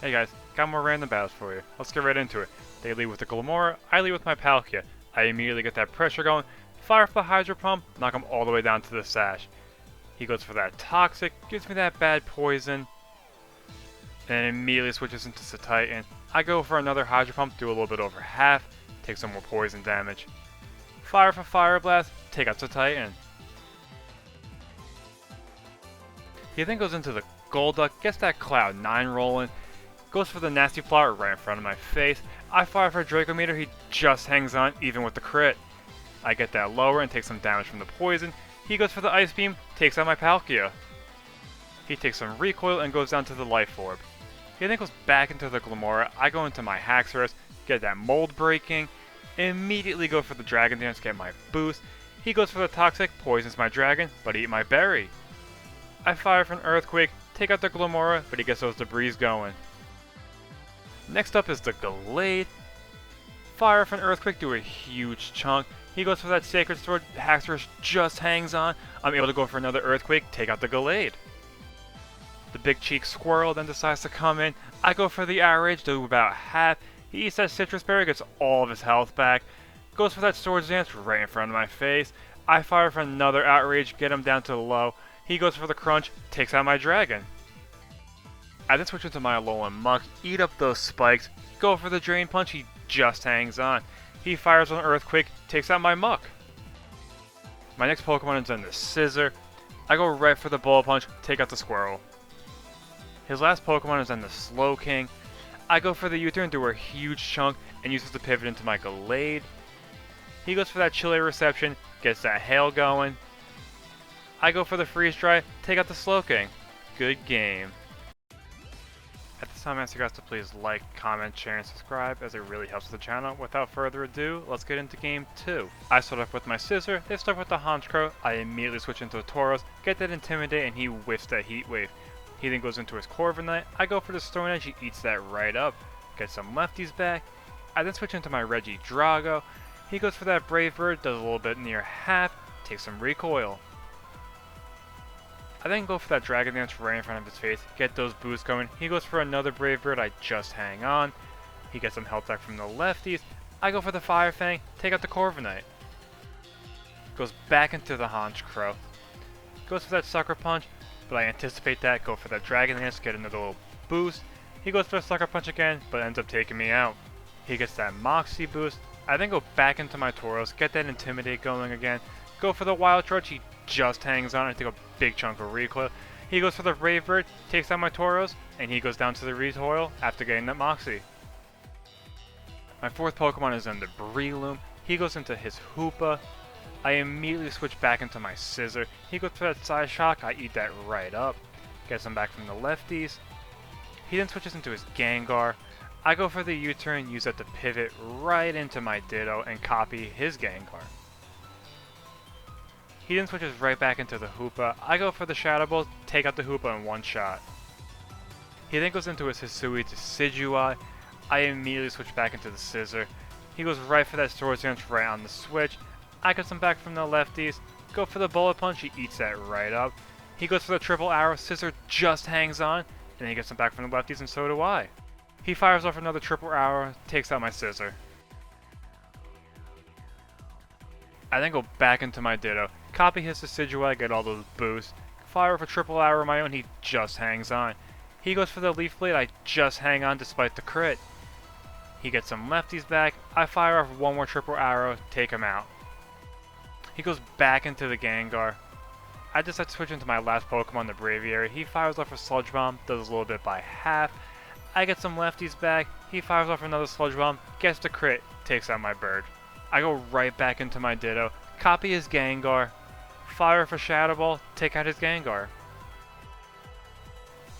Hey guys, got more random battles for you. Let's get right into it. They lead with the Glamora, I lead with my Palkia. I immediately get that pressure going, fire up the Hydro Pump, knock him all the way down to the Sash. He goes for that Toxic, gives me that bad poison, and immediately switches into Titan. I go for another Hydro Pump, do a little bit over half, take some more poison damage. Fire for Fire Blast, take out Titan. He then goes into the Golduck, gets that Cloud 9 rolling, goes for the nasty flower right in front of my face. I fire for a Draco Meter, he just hangs on even with the crit. I get that lower and take some damage from the poison. He goes for the Ice Beam, takes out my Palkia. He takes some recoil and goes down to the Life Orb. He then goes back into the Glamora. I go into my Haxorus, get that mold breaking, immediately go for the Dragon Dance, get my boost. He goes for the Toxic, poisons my Dragon, but eat my Berry. I fire for an Earthquake, take out the Glamora, but he gets those debris going. Next up is the Gallade. Fire for an Earthquake, do a huge chunk. He goes for that Sacred Sword, Haxorus just hangs on. I'm able to go for another Earthquake, take out the Gallade. The Big Cheek Squirrel then decides to come in. I go for the Outrage, do about half. He eats that Citrus Berry, gets all of his health back. Goes for that Swords Dance right in front of my face. I fire for another Outrage, get him down to low. He goes for the Crunch, takes out my Dragon. I then switch into my Alolan Muk, eat up those spikes, go for the Drain Punch, he just hangs on. He fires on Earthquake, takes out my Muk. My next Pokemon is in the Scizor. I go right for the Bullet Punch, take out the Squirrel. His last Pokemon is in the Slowking. I go for the U-turn, do a huge chunk, and uses the pivot into my Gallade. He goes for that Chilly Reception, gets that Hail going. I go for the Freeze Dry, take out the Slowking. Good game. At this time I ask you guys to please like, comment, share, and subscribe as it really helps the channel. Without further ado, let's get into game 2. I start off with my Scizor, they start with the Honchkrow. I immediately switch into a Tauros, get that Intimidate, and he whiffs that Heat Wave. He then goes into his Corviknight. I go for the Stone Edge, he eats that right up. Get some lefties back. I then switch into my Regidrago. He goes for that Brave Bird, does a little bit near half, takes some recoil. I then go for that Dragon Dance right in front of his face, get those boosts going. He goes for another Brave Bird, I just hang on. He gets some health back from the lefties. I go for the Fire Fang, take out the Corviknight. Goes back into the Honchkrow. Goes for that Sucker Punch, but I anticipate that, go for that Dragon Dance, get another little boost. He goes for a Sucker Punch again, but ends up taking me out. He gets that Moxie boost. I then go back into my Tauros, get that Intimidate going again. Go for the Wild Charge, he just hangs on and take a big chunk of recoil. He goes for the Brave Bird, takes out my Tauros, and he goes down to the recoil after getting that Moxie. My fourth Pokemon is in the Breloom. He goes into his Hoopa. I immediately switch back into my Scizor. He goes for that Side Shock, I eat that right up. Gets him back from the lefties. He then switches into his Gengar. I go for the U-turn, use that to pivot right into my Ditto and copy his Gengar. He then switches right back into the Hoopa. I go for the Shadow Ball, take out the Hoopa in one shot. He then goes into his Hisui Decidueye. I immediately switch back into the Scizor. He goes right for that Swords Dance right on the switch. I get some back from the lefties. Go for the Bullet Punch, he eats that right up. He goes for the Triple Arrow, Scizor just hangs on, and then he gets some back from the lefties, and so do I. He fires off another Triple Arrow, takes out my Scizor. I then go back into my Ditto, copy his Decidueye, get all those boosts, fire for Triple Arrow of my own, he just hangs on. He goes for the Leaf Blade, I just hang on despite the crit. He gets some lefties back, I fire off one more Triple Arrow, take him out. He goes back into the Gengar. I decide to switch into my last Pokemon, the Braviary. He fires off a Sludge Bomb, does a little bit by half. I get some lefties back, he fires off another Sludge Bomb, gets the crit, takes out my bird. I go right back into my Ditto, copy his Gengar, fire for Shadow Ball, take out his Gengar.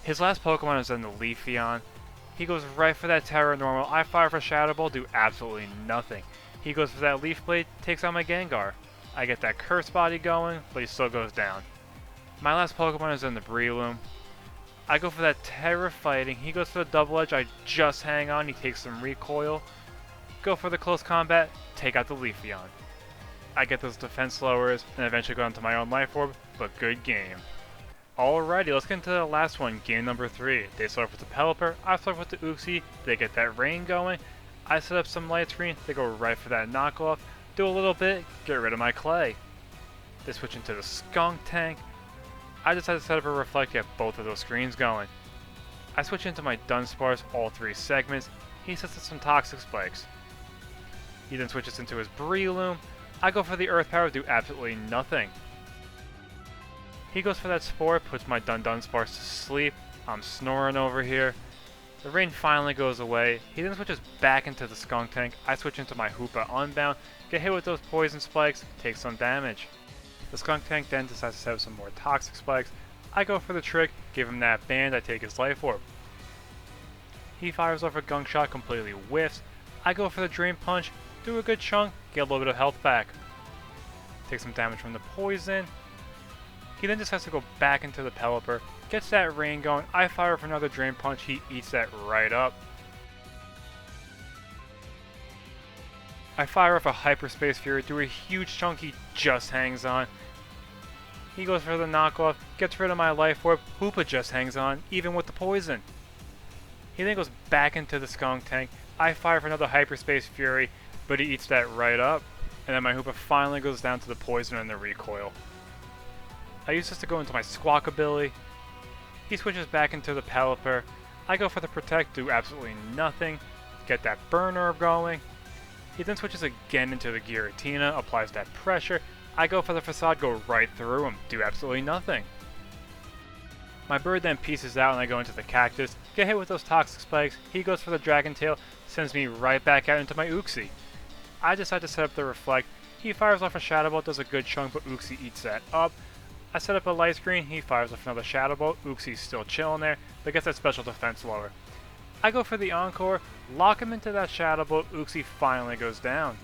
His last Pokemon is in the Leafeon. He goes right for that Terra Normal, I fire for Shadow Ball, do absolutely nothing. He goes for that Leaf Blade, takes out my Gengar. I get that Curse Body going, but he still goes down. My last Pokemon is in the Breloom. I go for that Terra Fighting, he goes for the Double Edge, I just hang on, he takes some recoil. Go for the Close Combat, take out the Leafeon. I get those defense lowers, and eventually go into my own Life Orb, but good game. Alrighty, let's get into the last one, game number 3. They start with the Pelipper, I start with the Uxie, they get that rain going. I set up some light screen, they go right for that knockoff, do a little bit, get rid of my clay. They switch into the Skunk Tank. I decided to set up a reflect, get both of those screens going. I switch into my Dunsparce, all 3 segments. He sets up some Toxic Spikes. He then switches into his Breloom. I go for the Earth Power, do absolutely nothing. He goes for that Spore, puts my Dunsparce to sleep. I'm snoring over here. The rain finally goes away. He then switches back into the Skunk Tank. I switch into my Hoopa Unbound, get hit with those Poison Spikes, take some damage. The Skunk Tank then decides to set up some more Toxic Spikes. I go for the trick, give him that band, I take his Life Orb. He fires off a Gunk Shot, completely whiffs. I go for the Drain Punch, do a good chunk, get a little bit of health back. Take some damage from the poison. He then decides to go back into the Pelipper, gets that rain going, I fire for another Drain Punch, he eats that right up. I fire off a Hyperspace Fury, do a huge chunk, he just hangs on. He goes for the knockoff, gets rid of my Life Orb, Hoopa just hangs on, even with the poison. He then goes back into the Skunk Tank, I fire for another Hyperspace Fury, but he eats that right up. And then my Hoopa finally goes down to the poison and the recoil. I use this to go into my Squawk ability. He switches back into the Pelipper. I go for the Protect, do absolutely nothing, get that Burn Herb going. He then switches again into the Giratina, applies that pressure. I go for the Facade, go right through him, do absolutely nothing. My bird then pieces out and I go into the Cactus, get hit with those Toxic Spikes. He goes for the Dragon Tail, sends me right back out into my Uxie. I decide to set up the Reflect. He fires off a Shadow Ball, does a good chunk, but Uxie eats that up. I set up a Light Screen, he fires off another Shadow Ball, Uxie's still chilling there, but gets that special defense lower. I go for the Encore, lock him into that Shadow Ball, Uxie finally goes down.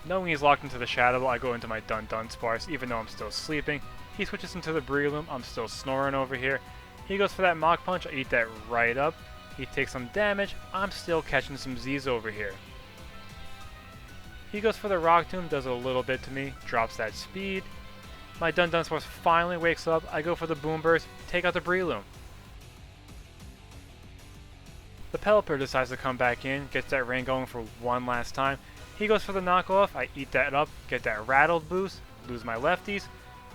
Knowing he's locked into the Shadow Ball, I go into my Dunsparce, even though I'm still sleeping. He switches into the Breloom, I'm still snoring over here. He goes for that Mach Punch, I eat that right up. He takes some damage, I'm still catching some Z's over here. He goes for the Rock Tomb, does a little bit to me, drops that speed. My Dunsparce finally wakes up, I go for the Boom Burst, take out the Breloom. The Pelipper decides to come back in, gets that rain going for one last time. He goes for the knockoff, I eat that up, get that Rattled boost, lose my lefties.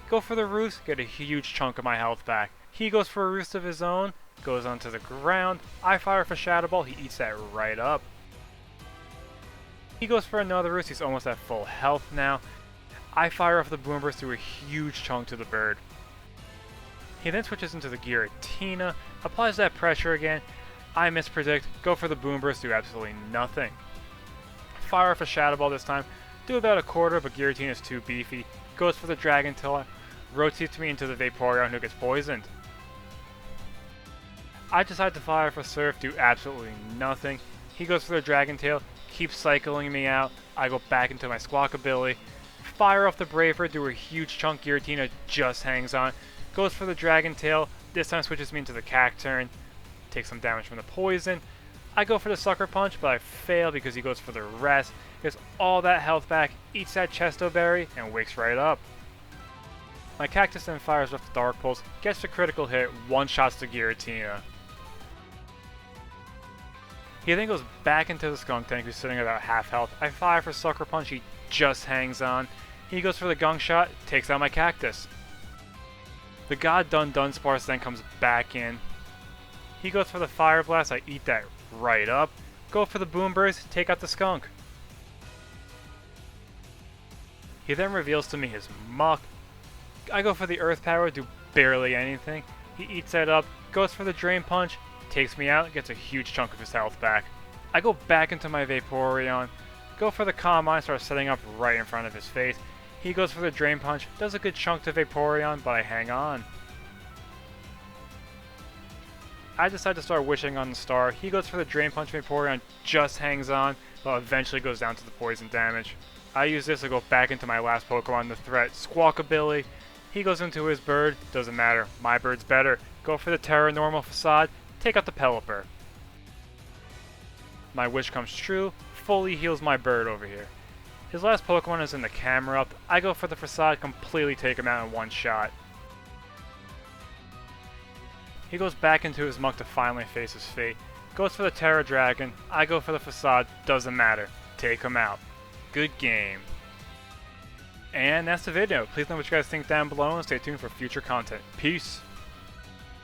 Go for the Roost, get a huge chunk of my health back. He goes for a Roost of his own, goes onto the ground. I fire for Shadow Ball, he eats that right up. He goes for another Roost, he's almost at full health now. I fire off the Boom Burst, do a huge chunk to the bird. He then switches into the Giratina, applies that pressure again. I mispredict, go for the Boom Burst, do absolutely nothing. Fire off a Shadow Ball this time, do about a quarter, but Giratina is too beefy. Goes for the Dragon Tail, rotates me into the Vaporeon who gets poisoned. I decide to fire for Surf, do absolutely nothing. He goes for the Dragon Tail, keeps cycling me out. I go back into my Squawk ability. Fire off the Braver, do a huge chunk, Giratina just hangs on. Goes for the Dragon Tail, this time switches me into the Cacturn. Takes some damage from the poison. I go for the Sucker Punch, but I fail because he goes for the Rest. Gets all that health back, eats that Chesto Berry, and wakes right up. My Cactus then fires off the Dark Pulse, gets the critical hit, one-shots the Giratina. He then goes back into the Skunk Tank, who's sitting at about half health. I fire for Sucker Punch, he just hangs on. He goes for the Gunk Shot, takes out my Cactus. The God Dunsparce then comes back in. He goes for the Fire Blast, I eat that right up. Go for the Boom Burst, take out the Skunk. He then reveals to me his Muck. I go for the Earth Power, do barely anything. He eats that up, goes for the Drain Punch, takes me out, gets a huge chunk of his health back. I go back into my Vaporeon, go for the Calm Mind, start setting up right in front of his face. He goes for the Drain Punch, does a good chunk to Vaporeon, but I hang on. I decide to start wishing on the star. He goes for the Drain Punch, Vaporeon just hangs on, but eventually goes down to the poison damage. I use this to go back into my last Pokemon, the threat, Squawk ability. He goes into his bird, doesn't matter, my bird's better. Go for the Terra Normal Facade, take out the Pelipper. My wish comes true, fully heals my bird over here. His last Pokemon is in the camera up. I go for the Facade, completely take him out in one shot. He goes back into his muck to finally face his fate. Goes for the Terror Dragon, I go for the Facade, doesn't matter. Take him out. Good game. And that's the video. Please know what you guys think down below and stay tuned for future content. Peace!